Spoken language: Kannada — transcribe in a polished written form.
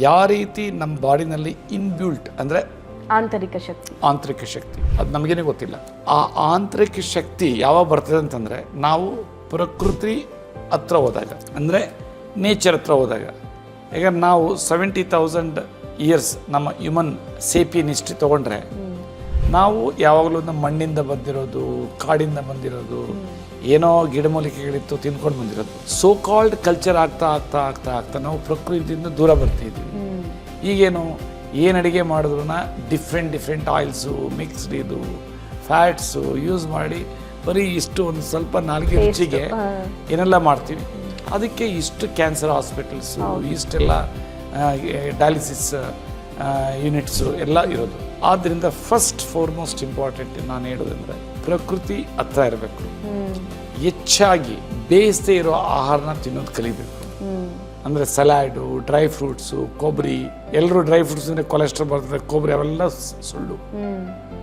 ಯಾವ ರೀತಿ ನಮ್ಮ ಬಾಡಿನಲ್ಲಿ ಇನ್ಬ್ಯೂಲ್ಟ್ ಅಂದರೆ ಆಂತರಿಕ ಶಕ್ತಿ ಅದು ನಮಗೇನೆ ಗೊತ್ತಿಲ್ಲ. ಆ ಆಂತರಿಕ ಶಕ್ತಿ ಯಾವಾಗ ಬರ್ತದೆ ಅಂತಂದರೆ ನಾವು ಪ್ರಕೃತಿ ಹತ್ರ ಹೋದಾಗ, ಅಂದರೆ ನೇಚರ್ ಹತ್ರ ಹೋದಾಗ. ಈಗ ನಾವು 70,000 ಇಯರ್ಸ್ ನಮ್ಮ ಹ್ಯೂಮನ್ ಸೇಪಿಯನ್ ಹಿಸ್ಟ್ರಿ ತೊಗೊಂಡ್ರೆ ನಾವು ಯಾವಾಗಲೂ ನಮ್ಮ ಮಣ್ಣಿಂದ ಬಂದಿರೋದು, ಕಾಡಿಂದ ಬಂದಿರೋದು, ಏನೋ ಗಿಡಮೂಲಿಕೆಗಳಿತ್ತು ತಿನ್ಕೊಂಡು ಬಂದಿರೋದು. ಸೋ ಕಾಲ್ಡ್ ಕಲ್ಚರ್ ಆಗ್ತಾ ಆಗ್ತಾ ಆಗ್ತಾ ಆಗ್ತಾ ನಾವು ಪ್ರಕೃತಿಯಿಂದ ದೂರ ಬರ್ತಿದ್ದೀವಿ. ಈಗೇನು ಏನು ಅಡುಗೆ ಮಾಡಿದ್ರು ಡಿಫ್ರೆಂಟ್ ಆಯಿಲ್ಸು, ಮಿಕ್ಸ್ಡ್ ಇದು ಫ್ಯಾಟ್ಸು ಯೂಸ್ ಮಾಡಿ ಬರೀ ಇಷ್ಟು ಒಂದು ಸ್ವಲ್ಪ ನಾಲ್ಗೆ ರುಚಿಗೆ ಏನೆಲ್ಲ ಮಾಡ್ತೀವಿ. ಅದಕ್ಕೆ ಇಷ್ಟು ಕ್ಯಾನ್ಸರ್ ಹಾಸ್ಪಿಟಲ್ಸು, ಇಷ್ಟೆಲ್ಲ ಡಯಾಲಿಸಿಸ್ ಯೂನಿಟ್ಸು ಎಲ್ಲ ಇರೋದು. ಆದ್ದರಿಂದ ಫಸ್ಟ್ ಫಾರ್ಮೋಸ್ಟ್ ಇಂಪಾರ್ಟೆಂಟ್ ನಾನು ಹೇಳೋದಂದರೆ ಪ್ರಕೃತಿ ಹತ್ರ ಇರಬೇಕು. ಹೆಚ್ಚಾಗಿ ಬೇಯಿಸದೇ ಇರೋ ಆಹಾರನ ತಿನ್ನೋದು ಕಲಿಬೇಕು. ಅಂದರೆ ಸಲಾಡು, ಡ್ರೈ ಫ್ರೂಟ್ಸು, ಕೊಬ್ಬರಿ. ಎಲ್ಲರೂ ಡ್ರೈ ಫ್ರೂಟ್ಸ್ ಅಂದರೆ ಕೊಲೆಸ್ಟ್ರಾಲ್ ಬರ್ತದೆ, ಕೊಬ್ಬರಿ ಅವೆಲ್ಲ ಸುಳ್ಳು.